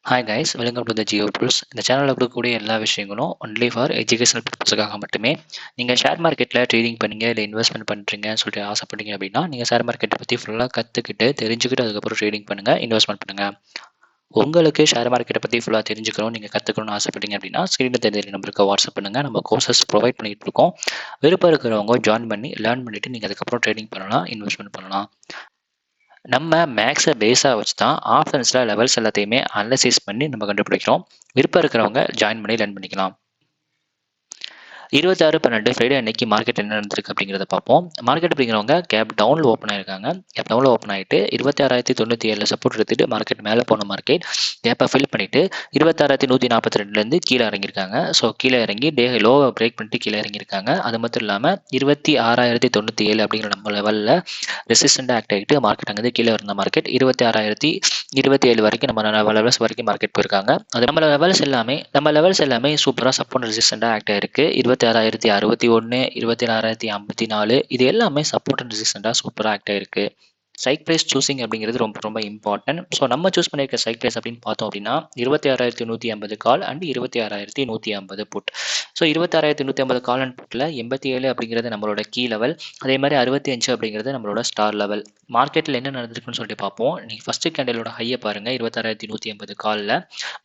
Hi guys, welcome to the Jio plus. இந்த சேனலில் கொடுக்கக்கூடிய எல்லா விஷயங்களும் ஒன்லி ஃபார் எஜுகேஷனல் பர்பஸுக்காக மட்டுமே. நீங்கள் ஷேர் மார்க்கெட்டில் ட்ரேடிங் பண்ணீங்க இல்லை இன்வெஸ்ட்மெண்ட் பண்ணுறீங்கன்னு சொல்லிட்டு ஆசைப்பட்டீங்க அப்படின்னா நீங்கள் ஷேர் மார்க்கெட்டை பற்றி ஃபுல்லாக கற்றுக்கிட்டு தெரிஞ்சுக்கிட்டு அதுக்கப்புறம் ட்ரேடிங் பண்ணுங்கள், இன்வெஸ்ட்மெண்ட் பண்ணுங்கள். உங்களுக்கு ஷேர் மார்க்கெட்டை பற்றி ஃபுல்லாக தெரிஞ்சுக்கணும், நீங்கள் கற்றுக்கணும்னு ஆசைப்பட்டீங்க அப்படின்னா ஸ்க்ரீனில் தெரிஞ்ச நம்பருக்கு வாட்ஸ்அப் பண்ணுங்கள். நம்ம கோர்சஸ் ப்ரொவைட் பண்ணிகிட்டு இருக்கோம். விருப்பம் இருக்கிறவங்க ஜாயின் பண்ணி லேர்ன் பண்ணிவிட்டு நீங்கள் அதுக்கப்புறம் ட்ரேடிங் பண்ணலாம், இன்வெஸ்ட்மெண்ட் பண்ணலாம். நம்ம மேக்ஸை பேஸாக வச்சு தான் ஆப்ஷன்ஸில் லெவல்ஸ் எல்லாத்தையுமே அனலைசிஸ் பண்ணி நம்ம கண்டுபிடிக்கிறோம். விருப்பம் இருக்கிறவங்க ஜாயின் பண்ணி லேர்ன் பண்ணிக்கலாம். 26/12 ஃப்ரைடே அன்னைக்கு மார்க்கெட் என்ன நடந்திருக்கு அப்படிங்கிறத பார்ப்போம். மார்க்கெட் அப்படிங்கிறவங்க கேப் டவுனில் ஓப்பன் ஆயிருக்காங்க. கேப் டவுனில் ஓப்பன் ஆகிட்டு 26,097 சப்போர்ட் எடுத்துட்டு மார்க்கெட் மேலே போன மார்க்கெட் கேப்பை ஃபில் பண்ணிட்டு 26,142 கீழே இறங்கியிருக்காங்க. ஸோ கீழே இறங்கி டே லோவை பிரேக் பண்ணிட்டு கீழே இறங்கியிருக்காங்க. அது மட்டும் இல்லாமல் 26,097 அப்படிங்கிற நம்ம லெவலில் ரெசிஸ்டண்டாக ஆக்ட் ஆகிட்டு மார்க்கெட் அங்கே கீழே இருந்த மார்க்கெட் 26,027 வரைக்கும் நம்ம லெவல்ஸ் வரைக்கும் மார்க்கெட் போயிருக்காங்க. அது நம்ம லெவல்ஸ் எல்லாமே சூப்பராக சப்போர்ட் ரெசிஸ்டண்டாக ஆக்ட் ஆயிருக்கு. 26,061, 26,054 இது எல்லாமே சப்போர்ட் அண்ட் ரெசிஸ்டண்டாக சூப்பராக ஆக்ட் ஆயிருக்கு. ஸ்ட்ரைக் ப்ரைஸ் சூஸிங் அப்படிங்கிறது ரொம்ப ரொம்ப இம்பார்ட்டன்ட். ஸோ நம்ம சூஸ் பண்ணியிருக்க ஸ்ட்ரைக் ப்ரைஸ் அப்படின்னு பார்த்தோம் அப்படின்னா 26,150 call and 26,150 put. So 26,150 call and புட்டில் 87 அப்படிங்கிறது நம்மளோட கீ லெவல், அதே மாதிரி 65 அப்படிங்கிறது நம்மளோட ஸ்டார் லெவல். மார்க்கெட்டில் என்ன நடந்திருக்குன்னு சொல்லிட்டு பார்ப்போம். நீங்கள் ஃபஸ்ட்டு கேண்டலோட ஹையை பாருங்கள். 26,150 காலில்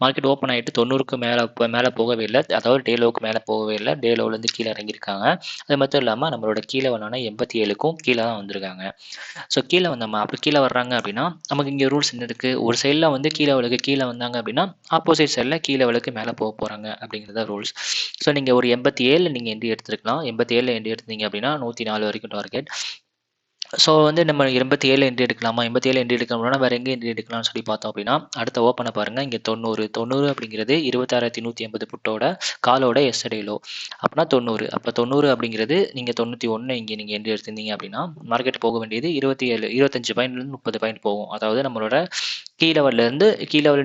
மார்க்கெட் ஓப்பன் ஆகிட்டு 90க்கு மேலே போகவே இல்லை, அதாவது டே லோவுக்கு மேலே போகவே இல்லை, டே லோவிலேருந்து கீழே இறங்கியிருக்காங்க. அது மட்டும் இல்லாமல் நம்மளோட கீழே வேணால் 87க்கும் கீழே தான் வந்திருக்காங்க. ஸோ கீழே நம்ம அப்படி கீழே வர்றாங்க அப்படின்னா நமக்கு இங்கே ரூல்ஸ் என்ன இருக்குது, ஒரு சைடில் வந்து கீழே வந்தாங்க அப்படின்னா ஆப்போசிட் சைடில் கீழே லெவலுக்கு மேலே போக போகிறாங்க அப்படிங்கிறத ரூல்ஸ். ஸோ நீங்கள் ஒரு 87 நீங்கள் என்ட்ரி எடுத்துருக்கலாம். 87 என்ட்ரி எடுத்தீங்க அப்படின்னா 104 வரைக்கும் டார்கெட். ஸோ வந்து நம்ம 87 என்ட்ரி எடுக்கலாமா, 87 என்ட்ரி எடுக்கணும்னா வேறு எங்கே என்ட்ரி எடுக்கலாம்னு சொல்லி பார்த்தோம் அப்படின்னா அடுத்த ஓப்பனை பாருங்கள். இங்கே 90 அப்படிங்கிறது 26,150 புட்டோட காலோட எஸ்டர்டே லோ. அப்படின்னா 90, அப்போ 90 அப்படிங்கிறது நீங்கள் 91 இங்கே நீங்கள் என்ட்ரி எடுத்திருந்தீங்க அப்படின்னா மார்க்கெட் போக வேண்டியது 25 பாயிண்ட்லேருந்து 30 பாயிண்ட் போகும். அதாவது நம்மளோட கீ லெவலில்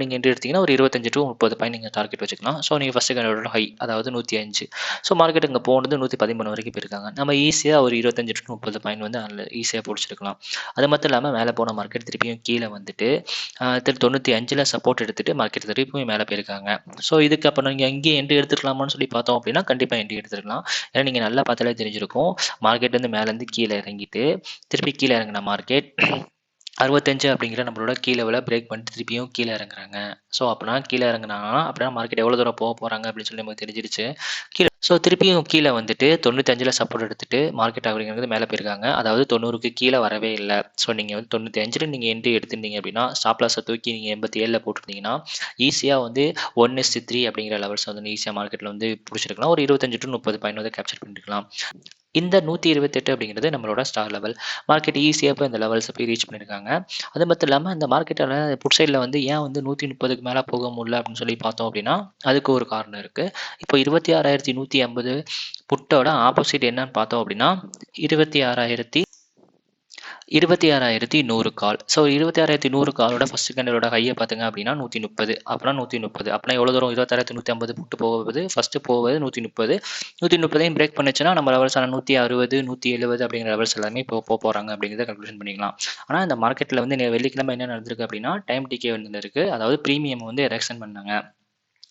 நீங்கள் என்ட்ரி எடுத்தீங்கன்னா ஒரு 25 to 30 பாயிண்ட் நீங்கள் டார்கெட் வச்சுக்கலாம். ஸோ நீங்கள் ஃபஸ்ட்டு கேண்டலோட ஹை அதாவது 105. ஸோ மார்க்கெட் இங்கே போனது 113 வரைக்கும் போயிருக்காங்க. நம்ம ஈஸியாக ஒரு 25 to 30 பாயிண்ட் வந்து அதில் ஈஸியாக பிடிச்சிருக்கலாம். அது மட்டும் இல்லாமல் மேலே போன மார்க்கெட் திருப்பியும் கீழே வந்துட்டு 95 சப்போர்ட் எடுத்துட்டு மார்க்கெட் திருப்பியும் மேலே போயிருக்காங்க. ஸோ இதுக்கு அப்போ நீங்கள் இங்கே என்ட்ரி எடுத்துக்கலாமான்னு சொல்லி பார்த்தோம் அப்படின்னா கண்டிப்பாக என்ட்ரி எடுத்துக்கலாம். ஏன்னா நீங்கள் நல்லா பார்த்தாலே தெரிஞ்சிருக்கும், மார்க்கெட் வந்து மேலேருந்து கீழே இறங்கிட்டு திருப்பி கீழே இறங்கின மார்க்கெட் 65 அப்படிங்கிற நம்மளோட கீழே லெவலை பிரேக் பண்ணிட்டு திருப்பியும் கீழே இறங்குறாங்க. ஸோ அப்படின்னா கீழே இறங்குனாங்கன்னா அப்படின்னா மார்க்கெட் எவ்வளோ தூரம் போக போகிறாங்க அப்படின்னு சொல்லி நமக்கு தெரிஞ்சிருச்சு. கீழே ஸோ திருப்பியும் கீழே வந்துட்டு 95 சப்போர்ட் எடுத்துட்டு மார்க்கெட் அப்படிங்கிறது மேலே போயிருக்காங்க. அதாவது 90க்கு கீழே வரவே இல்லை. ஸோ நீங்கள் வந்து 95 நீங்கள் என்ட்ரி எடுத்திருந்தீங்க அப்படின்னா ஸ்டாப் லாஸை தூக்கி நீங்கள் 87 போட்டிருந்தீங்கன்னா ஈஸியாக வந்து 1:3 அப்படிங்கிற லெவல்ஸ் வந்து ஈஸியாக மார்க்கெட்டில் வந்து பிடிச்சிருக்கலாம். ஒரு 25 to 30 பாயிண்ட் வந்து கேப்சர் பண்ணிருக்கலாம். இந்த 128 அப்படிங்கிறது நம்மளோட ஸ்டார் லெவல். மார்க்கெட் ஈஸியாக போய் இந்த லெவல்ஸை போய் ரீச் பண்ணியிருக்காங்க. அது மட்டும் இல்லாமல் இந்த மார்க்கெட்டால் புட் சைடில் வந்து ஏன் வந்து 130க்கு மேலே போக முடியல அப்படின்னு சொல்லி பார்த்தோம் அப்படின்னா அதுக்கு ஒரு காரணம் இருக்குது. இப்போ 26,150 புட்டோட ஆப்போசிட் என்னன்னு பார்த்தோம் அப்படின்னா 26,100 கால். ஸோ 26,100 காலோட ஃபஸ்ட் கேண்டலோட ஹையை பார்த்துங்க அப்படின்னா 130. அப்புறம் 130 அப்படின்னா எவ்வளோ தூரம் 26,150 புட்டு போகுது, ஃபஸ்ட்டு போவது 130. 130ஐயும் பிரேக் பண்ணுச்சுன்னா நம்ம லெவல்ஸான 160, 170 அப்படிங்கிற லெவல்ஸ் எல்லாமே இப்போ போகிறாங்க அப்படிங்கிறத கன்க்ளூஷன் பண்ணிக்கலாம். ஆனால் இந்த மார்க்கெட்டில் வந்து வெள்ளிக்கிழமை என்ன நடந்திருக்கு அப்படின்னா டைம் டிகே வந்து இருக்குது, அதாவது ப்ரீமியம் வந்து எரெக்ஷன் பண்ணாங்க.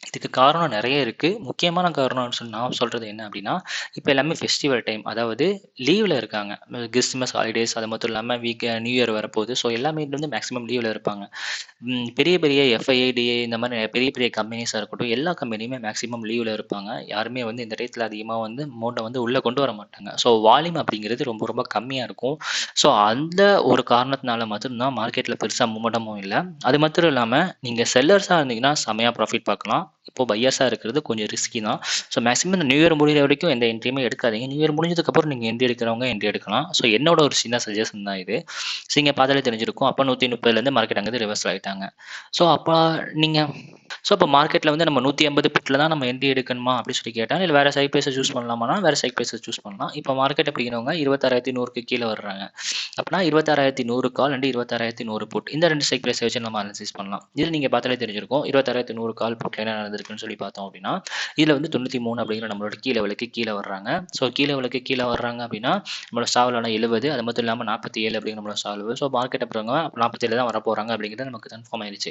இதுக்கு காரணம் நிறைய இருக்குது. முக்கியமான காரணம்னு சொல்லி நான் சொல்கிறது என்ன அப்படின்னா இப்போ எல்லாமே ஃபெஸ்டிவல் டைம், அதாவது லீவில் இருக்காங்க. கிறிஸ்துமஸ் ஹாலிடேஸ், அது மட்டும் இல்லாமல் நியூ இயர் வரப்போகுது. ஸோ எல்லாமே வந்து மேக்ஸிமம் லீவில் இருப்பாங்க. பெரிய பெரிய எஃப்ஐஏடிஏ இந்த மாதிரி பெரிய பெரிய கம்பெனிஸாக இருக்கட்டும், எல்லா கம்பெனியுமே மேக்ஸிமம் லீவில் இருப்பாங்க. யாருமே வந்து இந்த டயத்தில் அதிகமாக வந்து அமௌண்ட்டை வந்து உள்ளே கொண்டு வர மாட்டாங்க. ஸோ வால்யூம் அப்படிங்கிறது ரொம்ப ரொம்ப கம்மியாக இருக்கும். ஸோ அந்த ஒரு காரணத்தினால மட்டும்தான் மார்க்கெட்டில் பெருசாக மூமெண்டமும் இல்லை. அது மட்டும் இல்லாமல் நீங்கள் செல்லர்ஸாக இருந்தீங்கன்னா செமையாக ப்ராஃபிட் பார்க்கலாம். இப்போ பையர்ஸாக இருக்கிறது கொஞ்சம் ரிஸ்கி தான். ஸோ மேக்ஸிமம் இந்த நியூ இயர் முடிகிற வரைக்கும் எந்த என்ட்ரியுமே எடுக்காதீங்க. நியூ இயர் முடிஞ்சதுக்கப்புறம் நீங்கள் என்ட்ரி எடுக்கிறவங்க என்ட்ரி எடுக்கலாம். ஸோ என்னோட ஒரு சின்ன சஜஷன் தான் இது. ஸோ இங்கே பார்த்தாலே தெரிஞ்சிருக்கும், அப்போ 130லேருந்து மார்க்கெட் அங்கே ரிவர்ஸ் ஆகிட்டாங்க. ஸோ அப்போ நீங்கள் ஸோ இப்போ மார்க்கெட்டில் வந்து நம்ம 150 புட்டில் தான் நம்ம என்ட்ரி எடுக்கணுமா அப்படின்னு சொல்லி கேட்டால், இல்லை வேறு சைட் ப்ரைஸை சூஸ் பண்ணலாமானா வேறு சைட் ப்ரைஸை சூஸ் பண்ணலாம். இப்போ மார்க்கெட் அப்படிங்கிறவங்க 26,100க்கு கீழே வர்றாங்க அப்படின்னா 26,100 கால் அண்ட் 26,100 புட், இந்த ரெண்டு ஸ்ட்ரைக் ப்ரைஸை வச்சு நம்ம அனலைசிஸ் பண்ணலாம். இதில் நீங்கள் பார்த்தாலே தெரிஞ்சிருக்கும் 26,100 கால் புட்டில் என்ன நடந்திருக்குன்னு சொல்லி பார்த்தோம் அப்படின்னா, இதில் வந்து 93 அப்படிங்கிற நம்மளோட கீழே விலைக்கு கீழே வர்றாங்க. ஸோ கீழே விலைக்கு கீழே வர்றாங்க அப்படின்னா நம்மளோட ஸ்டாவலான 70, அது மட்டும் இல்லாமல் 47 அப்படிங்கிற நம்மளோட ஸ்டால்வு. ஸோ மார்க்கெட் அப்புறங்க 47 தான் வர போகிறாங்க அப்படிங்கிறது நமக்கு கன்ஃபார்ம் ஆயிடுச்சு.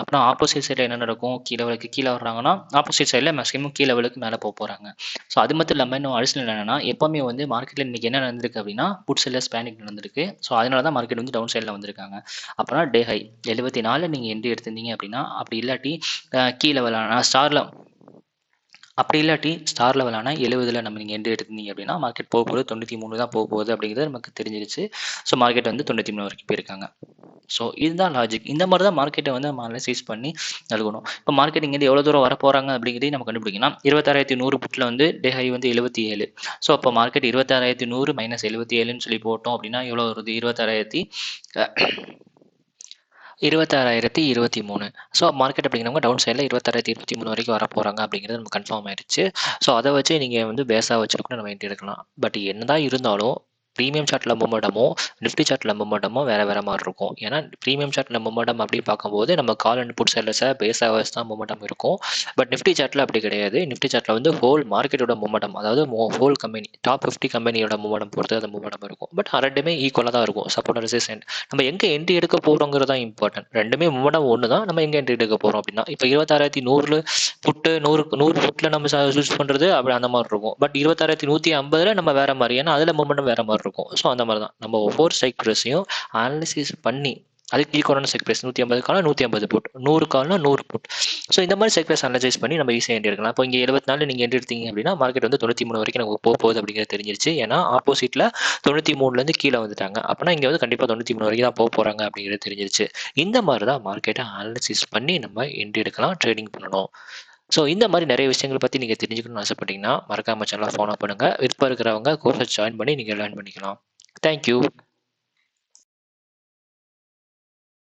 அப்புறம் ஆப்போசிட் சைடில் என்ன நடக்கும், கீழே விலைக்கு கீழே வர்றாங்கன்னா ஆப்போசிட் சைடில் மேக்ஸிமம் கீழே விலைக்கு மேலே போக போகிறாங்க. ஸோ அது மட்டும் இல்லாமல் இன்னும் அடிஷனல் என்னன்னா, எப்போவுமே வந்து மார்க்கெட்டில் இன்றைக்கி என்ன நடந்திருக்கு அப்படின்னா புட் செல்லர்ஸ் பேனிக் நடந்திருக்கு. ஸோ அதனால தான் மார்க்கெட் வந்து டவுன் சைடில் வந்திருக்காங்க. அப்புறம் டே ஹை 74 நீங்கள் என்ட்ரி எடுத்திருந்தீங்க அப்படின்னா, அப்படி இல்லாட்டி கீழே விளாட்னா ஸ்டார் லெவலான 70 நம்ம நீங்கள் என்ட்ரி எடுத்தீங்க அப்படின்னா மார்க்கெட் போக போகுது 93 தான் போக போகுது அப்படிங்கிறது நமக்கு தெரிஞ்சிருச்சு. ஸோ மார்க்கெட் வந்து 93 வரைக்கும் போயிருக்காங்க. ஸோ இதுதான் லாஜிக். இந்த மாதிரி தான் மார்க்கெட்டை வந்து நம்ம அனலைசிஸ் பண்ணி நல்கணும். இப்போ மார்க்கெட் இங்கேருந்து எவ்வளோ தூரம் வர போகிறாங்க அப்படிங்கிறதையும் நம்ம கண்டுபிடிக்கணும். 26,100 புட்டில் வந்து டே ஹை வந்து 77. ஸோ அப்போ மார்க்கெட் 26,100 மைனஸ் 77ன்னு சொல்லி போட்டோம் அப்படின்னா எவ்வளோ வருது, 26,023. ஸோ மார்க்கெட் அப்படிங்கிறவங்க டவுன் சைடில் 26,023 வரைக்கும் வர போகிறாங்க அப்படிங்கிறது நம்ம கன்ஃபார்ம் ஆயிடுச்சு. ஸோ அதை வச்சு நீங்கள் வந்து பேஸாக வச்சுருக்கணும் நம்ம என்ட்ரி எடுக்கலாம். பட் என்னதான் இருந்தாலும் ப்ரீமியம் சார்ட்டில் மொமெண்டமோ நிஃப்டி சார்ட்டில் மொமெண்டமோ வேறு மாதிரி இருக்கும். ஏன்னா ப்ரீமியம் சார்ட்டில் மொமெண்டம் அப்படின்னு பார்க்கும்போது நம்ம கால் அண்ட் புட் செல்லர்ஸை பேஸாக வச்சு தான் மொமெண்டம் இருக்கும். பட் நிஃப்டி சார்ட்டில் அப்படி கிடையாது. நிஃப்டி சார்ட்டில் வந்து ஹோல் மார்க்கெட்டோட மொமெண்டம், அதாவது ஹோல் கம்பெனி டாப் 50 கம்பெனியோட மொமெண்டம் பொறுத்து அந்த மொமெண்டம் இருக்கும். பட் ரெண்டுமே ஈக்குவலாக தான் இருக்கும். சப்போர்ட் ரெசிஸ்டன்ட் நம்ம எங்கே என்ட்ரி எடுக்க போகிறோங்கிறது தான் இம்பார்ட்டன்ட். ரெண்டுமே மொமெண்டம் ஒன்று தான். நம்ம எங்கே என்ட்ரி எடுக்க போகிறோம் அப்படின்னா இப்போ 26,100 புட்டு 100 புட்டில் நம்ம சூஸ் பண்ணுறது அப்படி அந்த மாதிரி இருக்கும். பட் 26,150 நம்ம வேறு மாதிரி, ஏன்னா அதில் மொமெண்டம் வேறு மாதிரி இருக்கும். ஸோ அந்த மாதிரி தான் நம்ம ஒவ்வொரு ஸ்ட்ரைக் ப்ரைஸையும் அனாலிசிஸ் பண்ணி அதுக்கு ஈக்குவலான ஸ்ட்ரைக் ப்ரைஸ் 150 காலம் 150 புட், 100 கால்னா 100 புட். ஸோ இந்த மாதிரி ஸ்ட்ரைக் ப்ரைஸ் அனலைஸ் பண்ணி நம்ம ஈஸியாக என்ட்ரி எடுக்கலாம். இப்போ இங்கே 74 நீங்கள் என்ட்ரி எடுத்தீங்க அப்படின்னா மார்க்கெட் வந்து 93 வரைக்கும் நமக்கு போக போகுது அப்படிங்கிறது தெரிஞ்சிருச்சு. ஏன்னா ஆப்போசிட்டில் 93லேருந்து கீழே வந்துட்டாங்க. அப்படின்னா இங்கே வந்து கண்டிப்பாக 93 வரைக்கும் தான் போக போகிறாங்க அப்படிங்கிறது தெரிஞ்சிருச்சு. இந்த மாதிரி தான் மார்க்கெட்டை அனலைசிஸ் பண்ணி நம்ம என்ட்ரி எடுக்கலாம், ட்ரேடிங் பண்ணணும். ஸோ இந்த மாதிரி நிறைய விஷயங்களை பற்றி நீங்கள் தெரிஞ்சுக்கணும்னு ஆசைப்பட்டீங்கன்னா மறக்காம சேனலை ஃபாலோ பண்ணுங்கள். விருப்பம் இருக்கிறவங்க கோர்ஸை ஜாயின் பண்ணி நீங்கள் லேர்ன் பண்ணிக்கலாம். தேங்க்யூ.